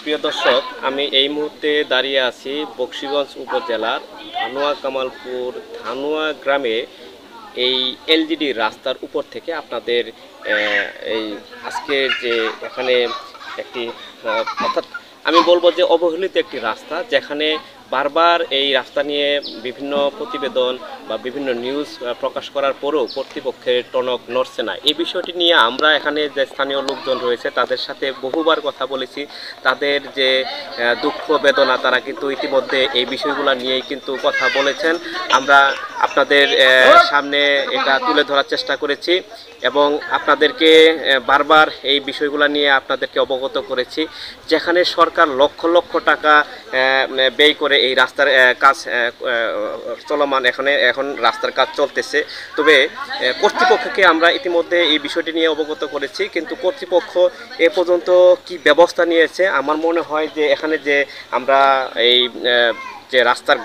প্রিয় দর্শক, আমি এই মুহূর্তে দাঁড়িয়ে আছি বকশীগঞ্জ উপজেলার ধানুয়া কামালপুর ধানুয়া গ্রামে। এই এলজিডি রাস্তার উপর থেকে আপনাদের এই আজকের যে এখানে একটি অর্থাৎ আমি বলবো যে অবহেলিত একটি রাস্তা, যেখানে বারবার এই রাস্তা নিয়ে বিভিন্ন প্রতিবেদন বা বিভিন্ন নিউজ প্রকাশ করার পরেও কর্তৃপক্ষের টনক নড়ছে না। এই বিষয়টি নিয়ে আমরা এখানে যে স্থানীয় লোকজন রয়েছে তাদের সাথে বহুবার কথা বলেছি। তাদের যে দুঃখ বেদনা তারা কিন্তু ইতিমধ্যে এই বিষয়গুলো নিয়েই কিন্তু কথা বলেছেন। আমরা আপনাদের সামনে এটা তুলে ধরার চেষ্টা করেছি এবং আপনাদেরকে বারবার এই বিষয়গুলো নিয়ে আপনাদেরকে অবগত করেছি। যেখানে সরকার লক্ষ লক্ষ টাকা ব্যয় করে এই রাস্তার কাজ চলমান, এখন রাস্তার কাজ চলতেছে, তবে কর্তৃপক্ষকে আমরা ইতিমধ্যে এই বিষয়টি নিয়ে অবগত করেছি, কিন্তু কর্তৃপক্ষ এ পর্যন্ত কি ব্যবস্থা নিয়েছে। আমার মনে হয় যে এখানে যে আমরা এই যে রাস্তার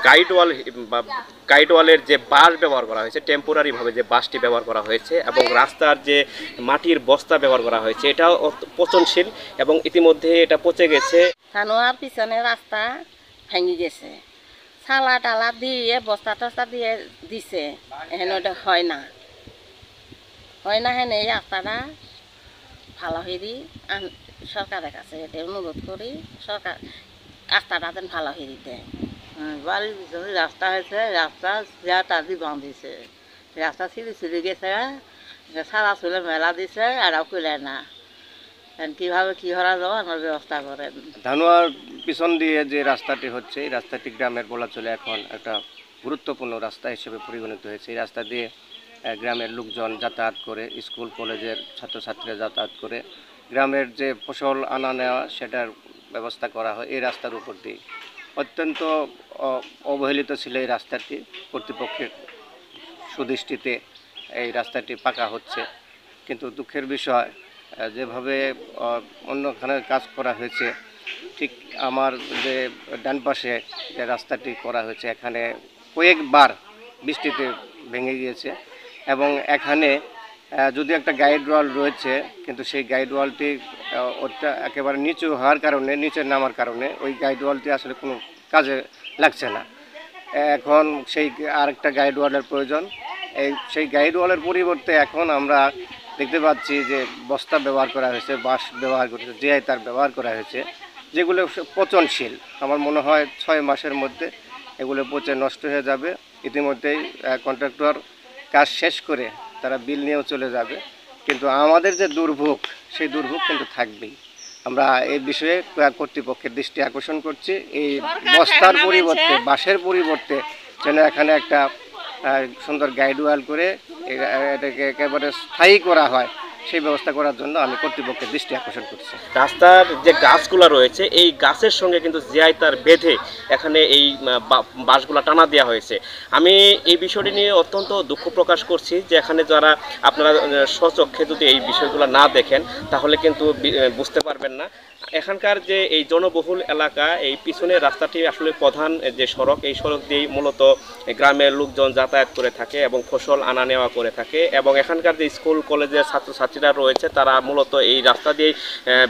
গাইডওয়ালের যে বাঁশ ব্যবহার করা হয়েছে, টেম্পোরারিভাবে যে বাঁশটি ব্যবহার করা হয়েছে এবং রাস্তার যে মাটির বস্তা ব্যবহার করা হয়েছে, এটাও পচনশীল এবং ইতিমধ্যে এটা পচে গেছে। ধানুয়ার পিছনে রাস্তা ভেঙে গেছে, চালা টালা দিয়ে বস্তা টস্তা দিয়ে দিছে, এখানে ওটা হয় না হেন এই রাস্তাটা ভালো হয়ে সরকারের কাছে এটা অনুরোধ করি, সরকার রাস্তাটা যেন ভালো হয়ে দিতে। বাড়ির পিছনে রাস্তা হয়েছে, রাস্তা যা তাদি বাঁধিছে, রাস্তা ছিঁড়ে গেছে, সারা চুলে মেলা দিছে আর কুলে না। কীভাবে কী করা যাও আমার ব্যবস্থা করেন। ধানুয়ার পিছন দিয়ে যে রাস্তাটি হচ্ছে, এই রাস্তাটি গ্রামের বলা চলে এখন একটা গুরুত্বপূর্ণ রাস্তা হিসেবে পরিগণিত হয়েছে। এই রাস্তা দিয়ে গ্রামের লোকজন যাতায়াত করে, স্কুল কলেজের ছাত্রছাত্রীরা যাতায়াত করে, গ্রামের যে ফসল আনা নেওয়া সেটার ব্যবস্থা করা হয় এই রাস্তার উপর দিয়ে। অত্যন্ত অবহেলিত ছিল এই রাস্তাটি। কর্তৃপক্ষের সুদৃষ্টিতে এই রাস্তাটি পাকা হচ্ছে, কিন্তু দুঃখের বিষয় যেভাবে অন্যখানে কাজ করা হয়েছে, ঠিক আমার যে ডান পাশে যে রাস্তাটি করা হয়েছে এখানে কয়েকবার বৃষ্টিতে ভেঙে গিয়েছে এবং এখানে যদি একটা গাইড ওয়াল রয়েছে, কিন্তু সেই গাইড ওয়ালটি একেবারে নিচু হওয়ার কারণে, নিচে নামার কারণে ওই গাইড ওয়ালটি আসলে কোনো কাজে লাগছে না। এখন সেই আরেকটা গাইড ওয়ালের প্রয়োজন। সেই গাইড ওয়ালের পরিবর্তে এখন আমরা দেখতে পাচ্ছি যে বস্তা ব্যবহার করা হয়েছে, বাঁশ ব্যবহার করেছে, জিআই তার ব্যবহার করা হয়েছে, যেগুলো পচনশীল। আমার মনে হয় 6 মাসের মধ্যে এগুলো পচে নষ্ট হয়ে যাবে। ইতিমধ্যেই কন্ট্রাক্টর কাজ শেষ করে তারা বিল নিয়েও চলে যাবে, কিন্তু আমাদের যে দুর্ভোগ, সেই দুর্ভোগ কিন্তু থাকবেই। আমরা এই বিষয়ে কর্তৃপক্ষের দৃষ্টি আকর্ষণ করছি, এই বস্তার পরিবর্তে, বাঁশের পরিবর্তে যেন এখানে একটা সুন্দর গাইডওয়াল করে এটাকে একেবারে স্থায়ী করা হয়, সেই ব্যবস্থা করার জন্য আমি কর্তৃপক্ষের দৃষ্টি আকর্ষণ করছি। রাস্তার যে গাছগুলো রয়েছে, এই গাছের সঙ্গে কিন্তু জিআই তার বেঁধে এখানে এই বাঁশগুলা টানা দেওয়া হয়েছে। আমি এই বিষয়টি নিয়ে অত্যন্ত দুঃখ প্রকাশ করছি যে এখানে যারা আপনারা স্বচক্ষে যদি এই বিষয়গুলো না দেখেন তাহলে কিন্তু বুঝতে পারবেন না। এখানকার যে এই জনবহুল এলাকা, এই পিছনের রাস্তাটি আসলে প্রধান যে সড়ক, এই সড়ক দিয়েই মূলত গ্রামের লোকজন যাতায়াত করে থাকে এবং ফসল আনা নেওয়া করে থাকে এবং এখানকার যে স্কুল কলেজের ছাত্রছাত্রীরা রয়েছে তারা মূলত এই রাস্তা দিয়েই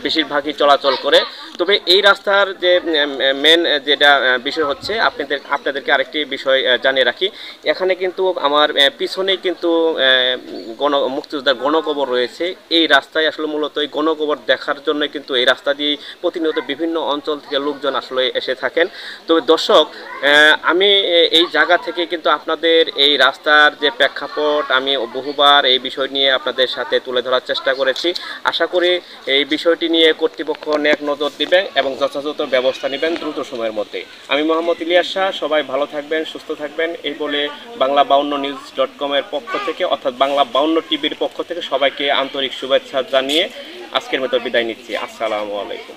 বেশিরভাগই চলাচল করে। তবে এই রাস্তার যে মেন যেটা বিষয় হচ্ছে, আপনাদেরকে আরেকটি বিষয় জানিয়ে রাখি, এখানে কিন্তু আমার পিছনেই কিন্তু মুক্তিযোদ্ধার গণকবর রয়েছে। এই রাস্তায় আসলে মূলত এই গণকবর দেখার জন্য কিন্তু এই রাস্তা দিয়ে প্রতিনিয়ত বিভিন্ন অঞ্চল থেকে লোকজন আসলে এসে থাকেন। তবে দর্শক, আমি এই জায়গা থেকে কিন্তু আপনাদের এই রাস্তার যে প্রেক্ষাপট আমি বহুবার এই বিষয় নিয়ে আপনাদের সাথে তুলে ধরার চেষ্টা করেছি। আশা করি এই বিষয়টি নিয়ে কর্তৃপক্ষ নেক নজর দিবেন এবং যথাযথ ব্যবস্থা নেবেন দ্রুত সময়ের মধ্যে। আমি মোহাম্মদ ইলিয়াস শাহ, সবাই ভালো থাকবেন, সুস্থ থাকবেন এই বলে বাংলা52news.com এর পক্ষ থেকে, অর্থাৎ বাংলা52 টিভির পক্ষ থেকে সবাইকে আন্তরিক শুভেচ্ছা জানিয়ে আজকের মতো বিদায় নিচ্ছি। আসসালামু আলাইকুম।